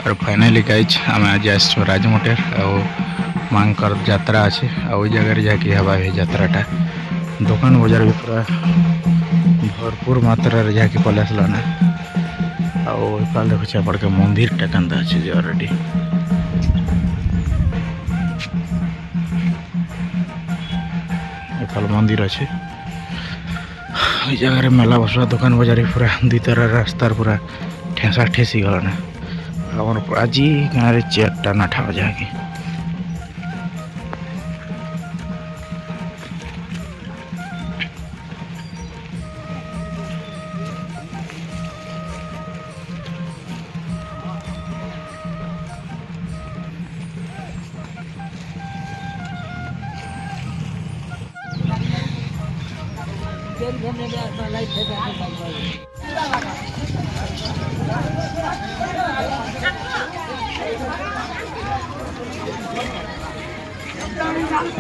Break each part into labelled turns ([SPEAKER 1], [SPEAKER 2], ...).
[SPEAKER 1] और finally guys आम आज आस राजमटेर आर यात्रा अच्छे आ जगह जाकि हवा यात्राटा दुकान बजार भी पूरा भरपूर मात्रा जाकि पलि आसलाना आल देखुचे आपके मंदिर टा केंता अच्छे जे ऑलरेडी एफाल मंदिर अच्छे जगह मेला बसला दुकान बजार पूरा दी तरह रास्तार पूरा ठेसा ठेसी गलाना आज गाँव चेयरटा नाठा जहाँकि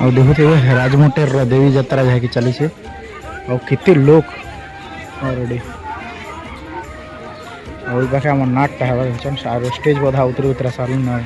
[SPEAKER 1] और देखुते राजमटेर देवी यात्रा जहाँकि चली और कितने लोग ऑलरेडी और पाखे आम नाटटा है स्टेज बधा उतरे उतरा सारू ना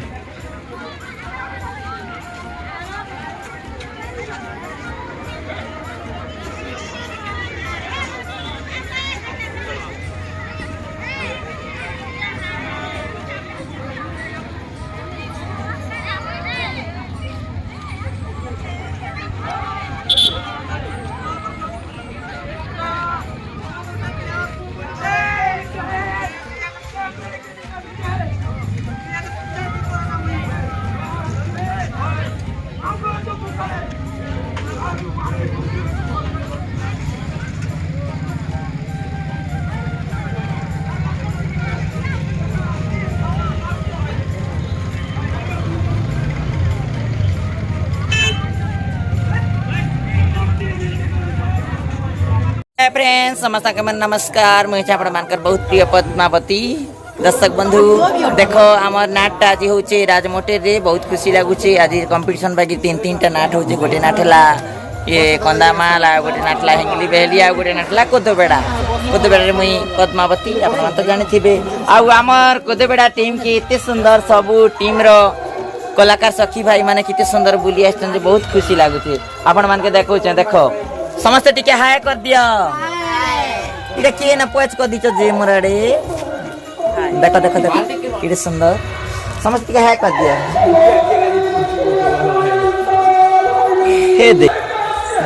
[SPEAKER 2] फ्रेंड्स समस्त के मन नमस्कार मुझे आपण मानकर बहुत प्रिय पद्मावती दर्शक बंधु देख आमर नाटटा आज हूँ राजमटेर रे बहुत खुशी लगुचे आज कंपटीशन बाकी तीन टा नाट हूँ गोटे नाट है ये कंदामाल आ गोटे नाटला हिंगली बेहली आ गोटे नाटला कोदोबेड़ा मुई पद्मावती आप तो जानी थे आमर कोदोबेड़ा टीम की इतने सुंदर सबू टीम रो कलाकार सखी भाई माने कितने सुंदर बुली आसते बहुत खुशी लगुचे आपण मान के देखो देखो समस्ते टिके हाय कर दिया इटा किए ना पच कर दीचो जे मोराडे देखो देखो देखो कितने सुंदर समस्ते टिके हाय कर दिया हे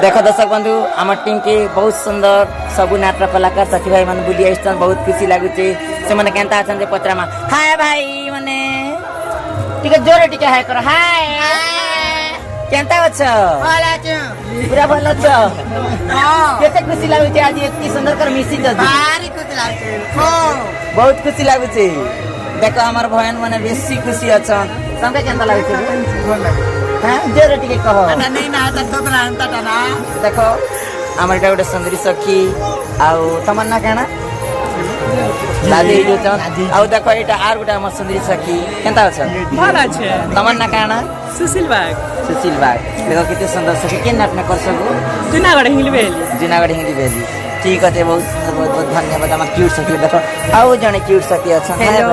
[SPEAKER 2] देखो दर्शक बंधु आम टीम के बहुत सुंदर सबू नाट्य कलाकार सखी भाई मन बुली आसछन बहुत खुशी लागुचे से माने केनता अछन जे पत्रा मा हाय भाई माने टिके जोरे टिके हाय कर हाय केनता अछ भला छ पूरा भला छ हां केते खुशी लागुचे आज इतनी सुंदर कर मिसी छ भारी खुशी लागुचे हो बहुत खुशी लागुचे देखो हमर बहन माने बेसी खुशी अछन संगे केनता लागुचे हां जोरे टिके कहो ना नहीं ना त तो प्लांटा ना देखो हमर एटा गोटे सुंदरी सखी आउ तमन्ना केना दादी जो चन आउ देखो एटा आर गोटे हमर सुंदरी सखी केनता अछ भला छ तमन्ना केना सुशील बाग देखो कितने सुंदर सखी के नाट में कर सकू जुनागढ़ हिंगली बेली ठीक है बहुत बहुत धन्यवाद हम क्यूट सखी देखो आउ जने क्यूट सखी अच्छा
[SPEAKER 3] हेलो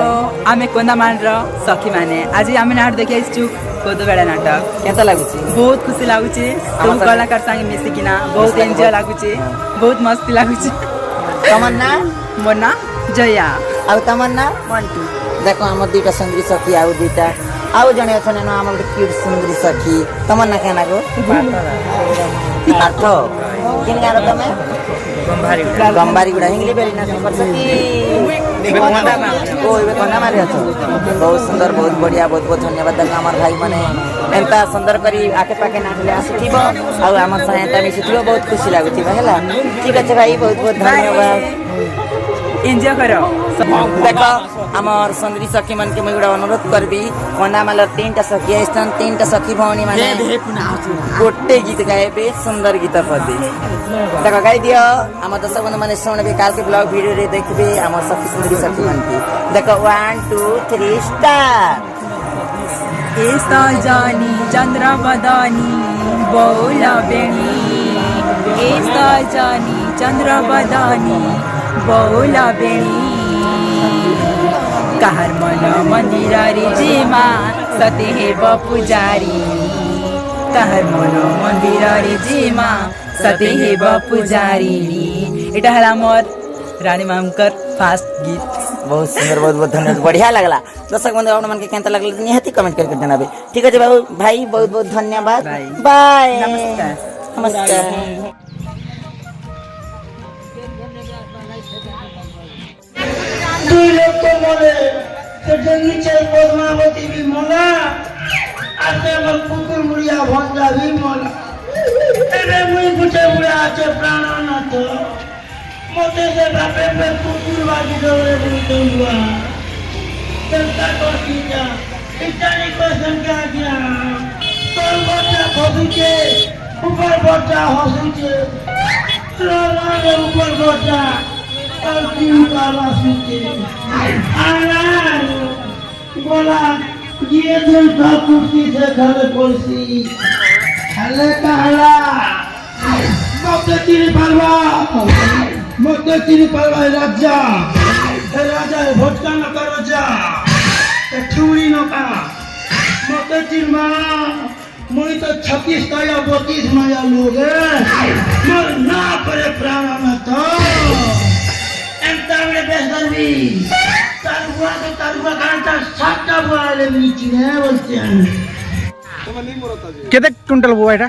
[SPEAKER 3] आमे कोंदामाल रो सखी माने आज आमे नाट देखि आइछु कोदोबेड़ा नाटक
[SPEAKER 2] केता लागुची
[SPEAKER 3] बहुत खुशी लागुची सब कलाकार संगे मिसी किना बहुत एन्जॉय लागुची बहुत मस्ती लागुची
[SPEAKER 2] तमन्ना
[SPEAKER 3] मोना जया
[SPEAKER 2] आउ तमन्ना मंटू देखो हम दुईटा सुंदरी सखी आउ दुईटा आउ जने अछन न हम क्यूट सुंदरी सखी तमन्ना केना गो आठो किन गारो तमे गंबारी गुड़ा हिंगली बेली ना कर सकी कोंदा मारे अछ बहुत सुंदर बहुत बढ़िया बहुत बहुत धन्यवाद देखो हमर भाई माने एंता सुंदर करी आके पाके नाचले आसीथिबो आउ हमर सहायता मिसिथिबो बहुत खुशी लागुथिबो हैला ठीक আছে भाई बहुत बहुत धन्यवाद
[SPEAKER 3] एन्जॉय करो
[SPEAKER 2] देखो आमर सुंदरी सखी मन के मैं गोटे अनुरोध करबी कंदामाल तीन सखी आइसन तीन सखी भौणी माने गोटे गीत गाए सुंदर गीत पदी देखो गाई दियो आम दर्शक बंधु मैंने शुणे काल के ब्लॉग वीडियो रे देखबे आम सखी सुंदरी सखी मन की देखो 1 2 3 स्टार्ट
[SPEAKER 3] ऐसा जानी चंद्र बदानी बोला बेणी ऐसा जानी चंद्र बदानी बोला बेणी काहर मन मंदिर रे जेमा सते हेब पुजारी काहर मन मंदिर रे जेमा सते हेब पुजारी এটা হল আমার রানী মামकर फास्ट गीत
[SPEAKER 2] बहुत सुंदर बहुत बहुत धन्यवाद बढ़िया लगला दर्शक बंधु अपन मन के केंता लगला निहाती कमेंट करके जनाबे ठीक है बाबू भाई बहुत बहुत धन्यवाद
[SPEAKER 3] बाय।
[SPEAKER 2] बाय
[SPEAKER 3] नमस्कार।
[SPEAKER 2] नमस्कार
[SPEAKER 4] দুই লক্ষ মরে সেটা নিচে পদ্মাবতী বি মলা আজকে আমার কুকুর মুড়িয়া ভঞ্জা বি মলা এরে মুই গুটে মুড়ে আছে প্রাণনাথ মতে যে বাপে পে কুকুর বাজি দৌড়ে বুঝতে হুয়া চিন্তা করছি যা ইটানি কোশ্চেন কা দিয়া তোর বচ্চা খসুছে উপর বচ্চা হসুছে তোর উপর বচ্চা और क्यों काला सूचे आनार बोला ये दिन का कुर्सी से घर कुर्सी हले कहला मत तीन परवा राजा राजा भटका न करो जा ठुरी न का मत तीन मां मुई तो 36 का या 32 माया लोग मर ना परे प्राण में तो Entame besarvi, taruga kanta satta boale michine bolten.
[SPEAKER 1] কেতে কুইন্টাল বুয়া এটা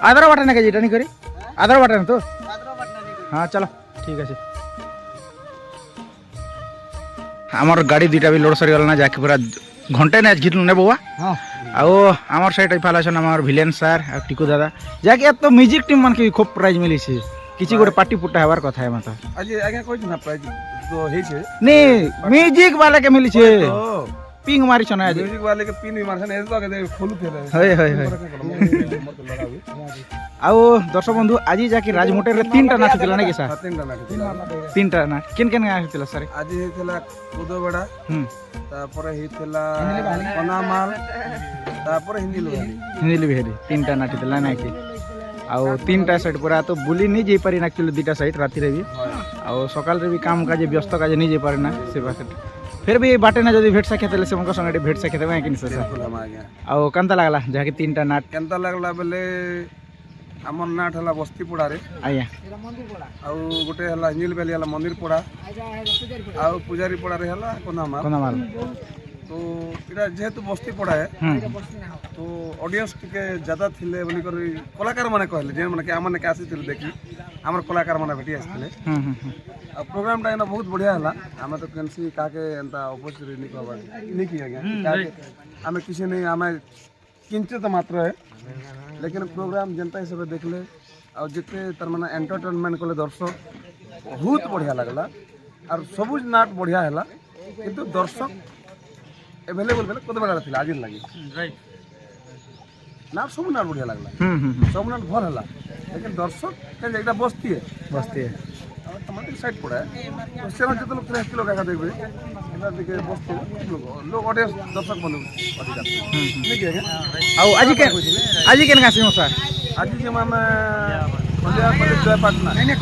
[SPEAKER 1] আদার বাটা না কেজি এটা নি করি আদার বাটা না তো হ্যাঁ চলো ঠিক আছে আমার গাড়ি দুইটা বি লোড সরি গেল না যাকে পুরা ঘন্টায় না জিতলু না বউয়া ଆଉ আমার সাইড ফাল আছেন আমার ভিলেন স্যার আর টিকু দাদা যাকে এত মিউজিক টিম মানে খুব প্রাইজ মিলিছে কিছু গোটে পার্টি পুটা হবার কথা है मतलब
[SPEAKER 5] आज आगे कोई ना प्राइज तो है छे
[SPEAKER 1] नी म्यूजिक वाला के मिलिছে पिंग मारी छना आज
[SPEAKER 5] म्यूजिक वाले के पिन भी मारसन ए तो के खोलु थे
[SPEAKER 1] হয় হয় হয় ଆଉ ଦର୍ଶକ ବନ୍ଧୁ ଆଜି ଯାକି ରାଜମୋଟର ରେ ତିନଟା ନାଚ ଥିଲା ନାକି ସାର୍
[SPEAKER 5] तीन टा नाटक
[SPEAKER 1] ତିନଟା ନାଚ କେନ କେନ ଗାଁ ଥିଲା ସାର୍
[SPEAKER 5] आज हेतला कुदबड़ा तापर हेतला
[SPEAKER 3] हिंदी बाली।
[SPEAKER 5] पनामाल तापर हिंदी लोगाली
[SPEAKER 1] ହିନ୍ଦୀ ବିହେରି ତିନଟା ନାଚ ଥିଲା ନାକି ଆଉ ତିନଟା ସାଇଡ୍ ପୁରା ତ ବୁଲି ନି ଯାଇ ପାରି ନା ଆକ୍ଚୁଆଲି ଦୁଇଟା ସାଇଡ୍ ରାତିରେ ବି ଆଉ ସକାଳରେ ବି କାମ କାଜେ ବ୍ୟସ୍ତ କାଜେ ନି ଯାଇ ପାରେ ନା ସେ ପାଖେ फिर भी बाटे ना जदी भेट सके तले से उनका संगे भेट सके तबे किन से
[SPEAKER 5] बिल्कुल हम आ गया
[SPEAKER 1] आउ कंता लागला जाके तीनटा नाट
[SPEAKER 5] केनता लागला बेले हमर नाट हला बस्ती पड़ा रे
[SPEAKER 1] आया
[SPEAKER 5] आउ गोटे हला हिंजिल बेली हला मंदिर पड़ा आउ पुजारी पड़ा रे हला कोनामा
[SPEAKER 1] कोना माल
[SPEAKER 5] तो इरा जेहेतु बस्ती पड़ा है तो ऑडियंस टिके ज्यादा थिले बोली कर कलाकार माने कहले जे माने के आमने के आसी थिले देखि हमर कलाकार माने भेटी आस्थिले आ प्रोग्राम टा ना बहुत बढ़िया हला हमें तो कैंसी काके एंता ऑपोजिट नहीं कहबा नहीं किया गया काके हमें किसी नहीं हमें किंचित मात्र है लेकिन प्रोग्राम जनता हिसाब से देखले और जिते तर माने एंटरटेनमेंट कले दर्शक बहुत बढ़िया लगला और सबुज नाट बढ़िया हला किंतु दर्शक अवेलेबल बेले कत बड़ा थिला आज लगी राइट नाट सब नाट बढ़िया लगला सब नाट भल हला लेकिन दर्शक के एकटा बस्ती है और टमाटर साइड पड़ा है तो सेना जत लोग 3 किलो का देखबे एना दिके बस्ती लोग ऑडियंस दर्शक बनू अधिकार नहीं के
[SPEAKER 1] आउ आज केन गासी मो सर
[SPEAKER 5] आज जे माने खोलिया जय पटना नहीं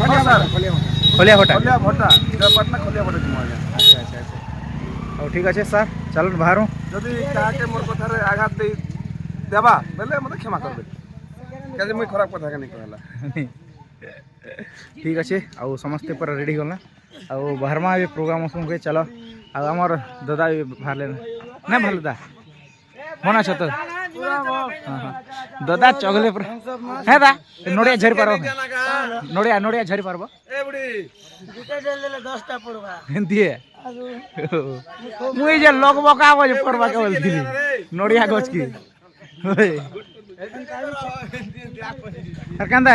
[SPEAKER 1] खोलिया होटा
[SPEAKER 5] खोलिया भट्टा जय पटना खोलिया भट्टा जी माने
[SPEAKER 1] अच्छा अच्छा अच्छा ओ ठीक আছে স্যার চলন বাহারু
[SPEAKER 5] যদি কাকে মোর কথারে আঘাত দেই দেবা বেলে মতে ক্ষমা করবে কাজে মই খারাপ কথা কানি कहला
[SPEAKER 1] ঠিক আছে ଆଉ ସମସ୍ତେ ପୁରା ରେଡି গলা ଆଉ ବାହାରମା ଏ ପ୍ରୋଗ୍ରାମ ସବୁ ଚଲ ଆଉ ଆମର ଦାଦା ବାହାରଲେ ନା ଭଲ ଦା মন আছে তো দাদা চগলে হ্যাঁ দা নড়িয়া ঝরি পারব নড়িয়া ঝরি পারব
[SPEAKER 5] এ বুড়ি
[SPEAKER 4] দুটা দেলে 10টা পড়বা
[SPEAKER 1] দিয়ে মুই যে লোক বকাবো যে পড়বা কে বলছিলি নড়িয়া গছ কি আর কান্দা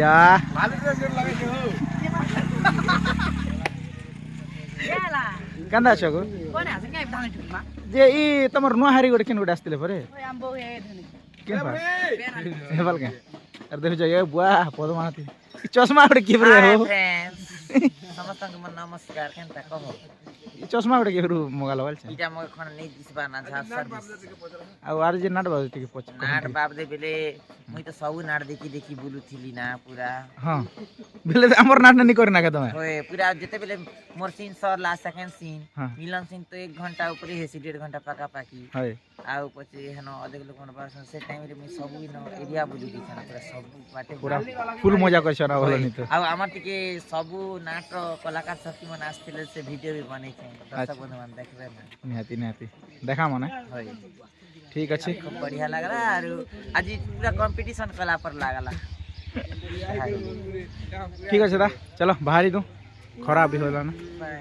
[SPEAKER 1] या कांदा छ गो जे ई तमर नुहारी गोटे केन गोटे आस्तिले परे केन बा हेबल के अरे देखो ये बुआ पदमाती चश्मा गोटे की परे हो
[SPEAKER 2] समस्त नमस्कार केनता कहो
[SPEAKER 1] ई चश्मा गुटे केहरु मगा लगल छै
[SPEAKER 2] इटा मगे खन नहीं दिसबा ना झा सर्विस
[SPEAKER 1] आ आर जे नाट बाजू टिके पछ
[SPEAKER 2] नाट बाप दे बेले मुई तो सब नाट देखी देखी बुलु थिली ना पूरा
[SPEAKER 1] हां बेले हमर नाट नहीं करना के तमे
[SPEAKER 2] होए पूरा जेते बेले मोर सीन सर ला सेकंड सीन
[SPEAKER 1] हाँ।
[SPEAKER 2] मिलन सीन तो 1 घंटा ऊपर है 1.5 घंटा पाका पाकी
[SPEAKER 1] हाय
[SPEAKER 2] आउ पछि हनो अधेक लोक मन पास से टाइम रे मुई सब इन एरिया बुलि दिछन पूरा सब बाटे
[SPEAKER 1] पूरा फुल मजा करछ ना बोल नहीं तो
[SPEAKER 2] आ हमर टिके सब नाट कलाकार शक्ति मन आस्थिले से वीडियो भी बनै छै दर्शक बंधु मन देखबे ना
[SPEAKER 1] निहाती देखा माने
[SPEAKER 2] होय
[SPEAKER 1] ठीक अछि
[SPEAKER 2] खूब बढ़िया लागला आरु आज पूरा कंपटीशन कला पर लागला
[SPEAKER 1] ठीक अछि दा चलो बाहरी दू खराब भी होला ना
[SPEAKER 2] बाय